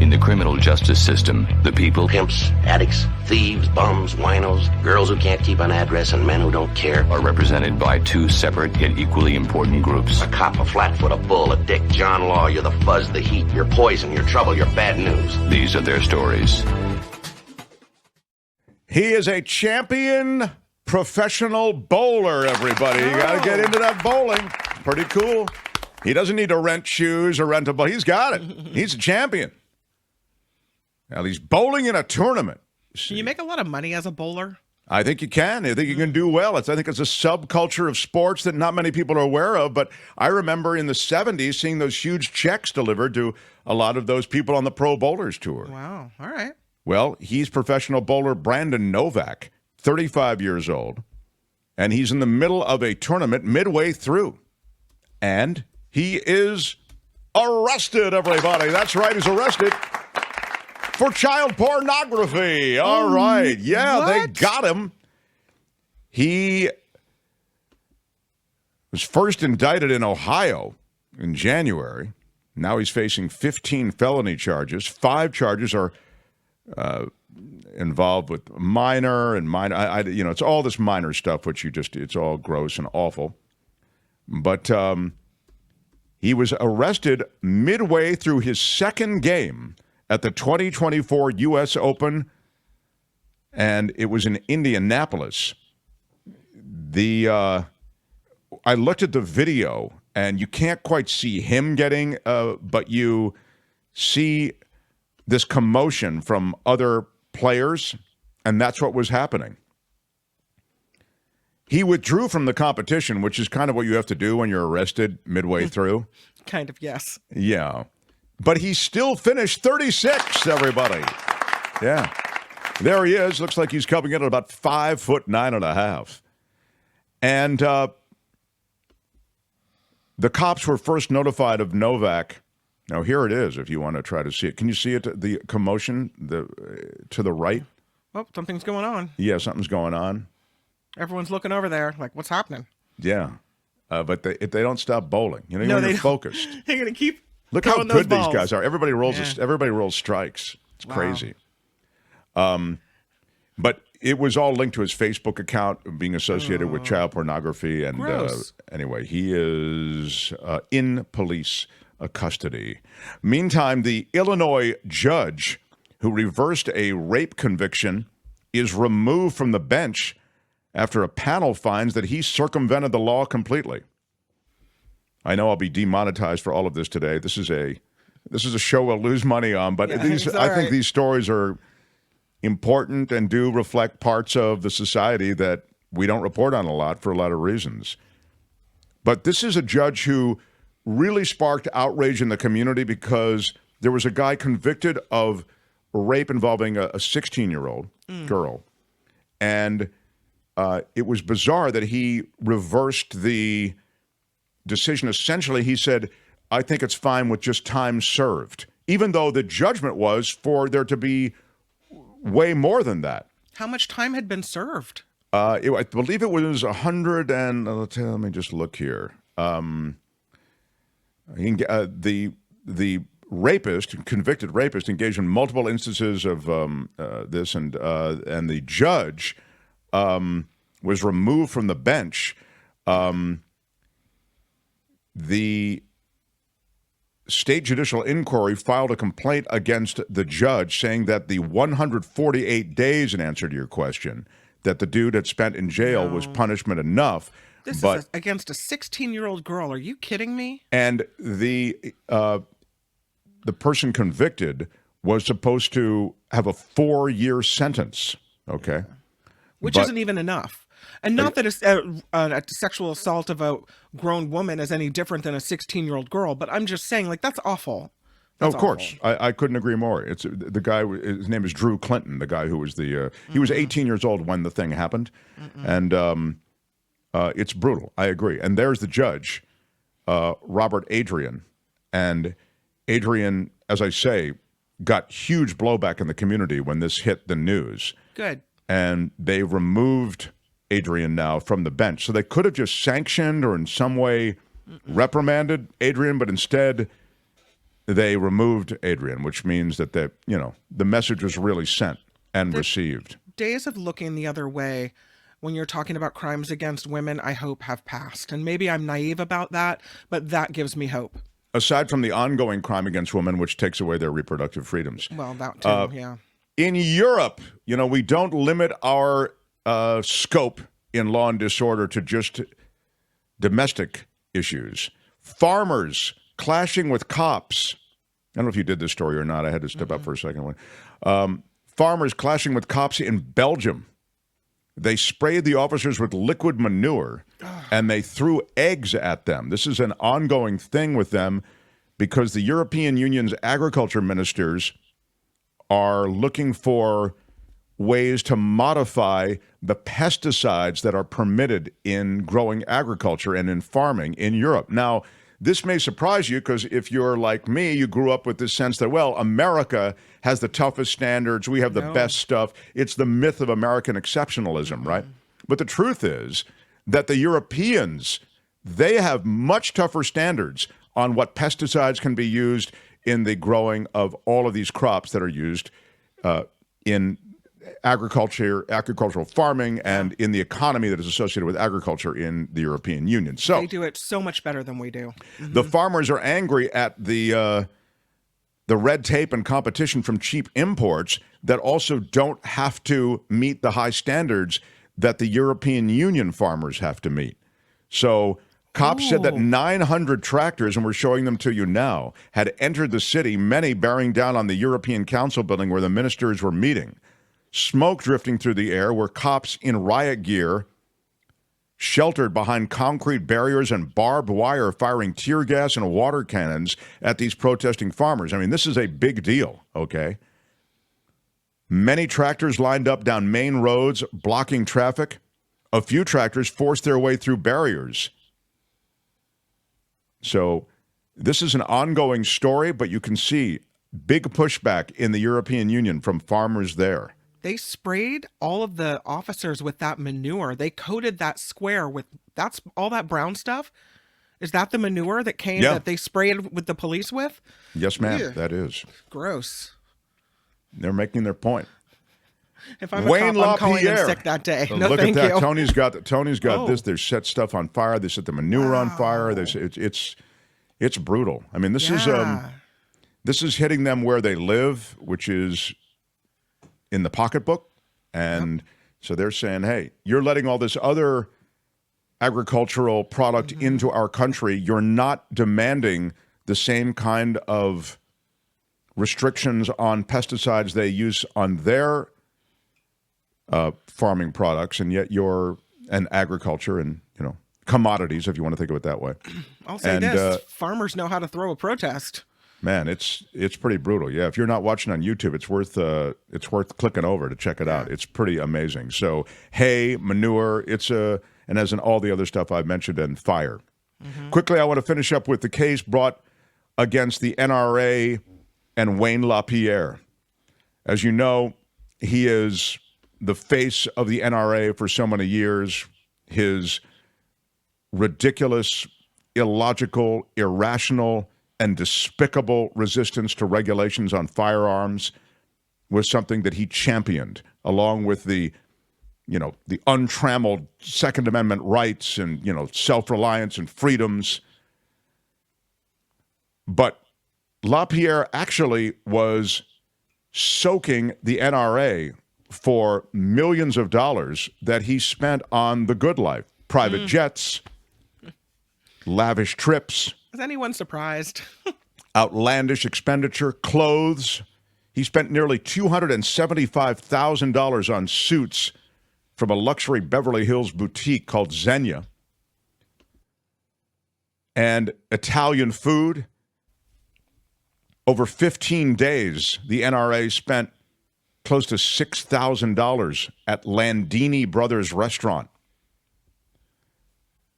In the criminal justice system, the people, Pimps, addicts, thieves, bums, winos, girls who can't keep an address, and men who don't care. are represented by two separate yet equally important groups. A cop, a flatfoot, a bull, a dick, John Law, you're the fuzz, the heat, you're poison, you're trouble, you're bad news. These are their stories. He is a champion professional bowler, everybody. You got to get into that bowling. Pretty cool. He doesn't need to rent shoes or rent a ball. He's got it. He's a champion. Now, he's bowling in a tournament. Can you make a lot of money as a bowler? I think you can. I think you can do well. I think it's a subculture of sports that not many people are aware of. But I remember in the 70s seeing those huge checks delivered to a lot of those people on the Pro Bowlers Tour. Wow. All right. Well, he's professional bowler Brandon Novak, 35 years old. And he's in the middle of a tournament midway through. And he is arrested, everybody. That's right. He's arrested for child pornography. All right. Yeah, what? They got him. He was first indicted in Ohio in January. Now he's facing 15 felony charges. 5 charges are involved with minor and minor. It's all this minor stuff, which it's all gross and awful. But he was arrested midway through his second game at the 2024 U.S. Open, and it was in Indianapolis. I looked at the video, and you can't quite see him getting, but you see this commotion from other players, and that's what was happening. He withdrew from the competition, which is kind of what you have to do when you're arrested midway through. Kind of, yes. Yeah. But he still finished 36th, everybody. Yeah. There he is. Looks like he's coming in at about 5'9.5". And the cops were first notified of Novak. Now, here it is, if you want to try to see it. Can you see it, the commotion to the right? Oh, something's going on. Yeah, something's going on. Everyone's looking over there like, what's happening? Yeah. But if they don't stop bowling, when you're focused. They're going to keep Look how those good these balls. guys are. Everybody rolls strikes. It's crazy. But it was all linked to his Facebook account being associated with child pornography. And anyway, he is in police custody. Meantime, the Illinois judge who reversed a rape conviction is removed from the bench after a panel finds that he circumvented the law completely. I know I'll be demonetized for all of this today. This is a show we'll lose money on, but I think these stories are important and do reflect parts of the society that we don't report on a lot for a lot of reasons. But this is a judge who really sparked outrage in the community because there was a guy convicted of rape involving a 16-year-old girl. And it was bizarre that he reversed the decision. Essentially, he said, I think it's fine with just time served, even though the judgment was for there to be way more than that. How much time had been served? I believe it was 100 and, let me just look here. The convicted rapist engaged in multiple instances of this, and the judge was removed from the bench. The state judicial inquiry filed a complaint against the judge saying that the 148 days, in answer to your question, that the dude had spent in jail was punishment enough. This is against a 16-year-old girl. Are you kidding me? And the person convicted was supposed to have a 4-year sentence. Okay. Which isn't even enough. And not that a sexual assault of a grown woman is any different than a 16-year-old girl, but I'm just saying, like, that's awful. That's of course. I couldn't agree more. It's the guy, his name is Drew Clinton, the guy who was he was 18 years old when the thing happened. And it's brutal. I agree. And there's the judge, Robert Adrian. And Adrian, as I say, got huge blowback in the community when this hit the news. Good. And they removed Adrian now from the bench. So they could have just sanctioned or in some way reprimanded Adrian, but instead they removed Adrian, which means that the message was really sent and received. Days of looking the other way when you're talking about crimes against women, I hope have passed. And maybe I'm naive about that, but that gives me hope. Aside from the ongoing crime against women, which takes away their reproductive freedoms. Well, that too, yeah. In Europe, we don't limit our scope in law and disorder to just domestic issues. Farmers clashing with cops. I don't know if you did this story or not. I had to step up for a second. Farmers clashing with cops in Belgium. They sprayed the officers with liquid manure, and they threw eggs at them. This is an ongoing thing with them because the European Union's agriculture ministers are looking for ways to modify the pesticides that are permitted in growing agriculture and in farming in Europe. Now, this may surprise you because if you're like me, you grew up with this sense that, well, America has the toughest standards. We have the best stuff. It's the myth of American exceptionalism, right? But the truth is that the Europeans, they have much tougher standards on what pesticides can be used in the growing of all of these crops that are used in agricultural farming and in the economy that is associated with agriculture in the European Union. So they do it so much better than we do. The farmers are angry at the red tape and competition from cheap imports that also don't have to meet the high standards that the European Union farmers have to meet. So cops said that 900 tractors, and we're showing them to you now, had entered the city, many bearing down on the European Council building where the ministers were meeting. Smoke drifting through the air where cops in riot gear, sheltered behind concrete barriers and barbed wire, firing tear gas and water cannons at these protesting farmers. I mean, this is a big deal, okay? Many tractors lined up down main roads, blocking traffic. A few tractors forced their way through barriers. So this is an ongoing story, but you can see big pushback in the European Union from farmers there. They sprayed all of the officers with that manure. They coated that square with, that's all that brown stuff. Is that the manure that came that they sprayed with the police with? Yes, ma'am. That is. Gross. They're making their point. If I'm a cop, I'm calling in sick that day. No, look thank at that. you. Tony's got this. They set stuff on fire. They set the manure on fire. It's brutal. I mean, this is hitting them where they live, which is in the pocketbook. And so they're saying, hey, you're letting all this other agricultural product into our country. You're not demanding the same kind of restrictions on pesticides they use on their farming products, and yet and agriculture and, commodities, if you want to think of it that way. I'll say this, farmers know how to throw a protest. Man, it's pretty brutal. Yeah, if you're not watching on YouTube, it's worth clicking over to check it out. It's pretty amazing. So hay, manure, and as in all the other stuff I've mentioned, and fire. Quickly, I want to finish up with the case brought against the NRA and Wayne LaPierre. As you know, he is the face of the NRA for so many years. His ridiculous, illogical, irrational, and despicable resistance to regulations on firearms was something that he championed, along with the untrammeled Second Amendment rights and, self-reliance and freedoms. But LaPierre actually was soaking the NRA for millions of dollars that he spent on the good life. Private jets, lavish trips. Is anyone surprised? Outlandish expenditure, clothes. He spent nearly $275,000 on suits from a luxury Beverly Hills boutique called Xenia. And Italian food. Over 15 days, the NRA spent close to $6,000 at Landini Brothers Restaurant.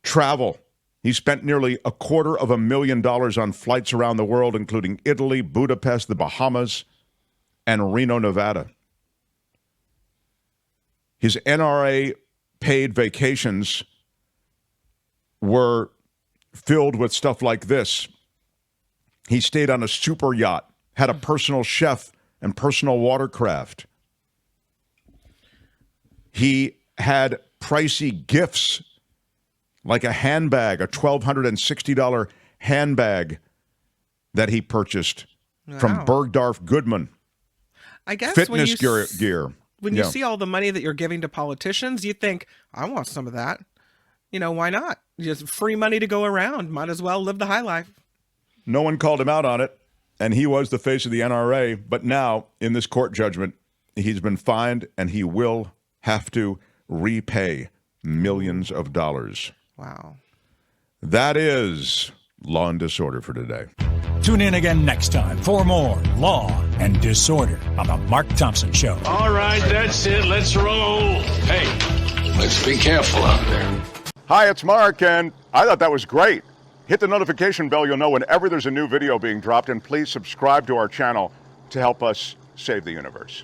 Travel. He spent nearly $250,000 on flights around the world, including Italy, Budapest, the Bahamas, and Reno, Nevada. His NRA-paid vacations were filled with stuff like this: He stayed on a super yacht, had a personal chef and personal watercraft. He had pricey gifts like a handbag, a $1,260 handbag that he purchased from Bergdorf Goodman. I guess fitness gear. When you see all the money that you're giving to politicians, you think, I want some of that. Why not? Just free money to go around. Might as well live the high life. No one called him out on it, and he was the face of the NRA. But now, in this court judgment, he's been fined, and he will have to repay millions of dollars. Wow. That is Law and Disorder for today. Tune in again next time for more Law and Disorder on The Mark Thompson Show. All right, that's it. Let's roll. Hey, let's be careful out there. Hi, it's Mark, and I thought that was great. Hit the notification bell. You'll know whenever there's a new video being dropped, and please subscribe to our channel to help us save the universe.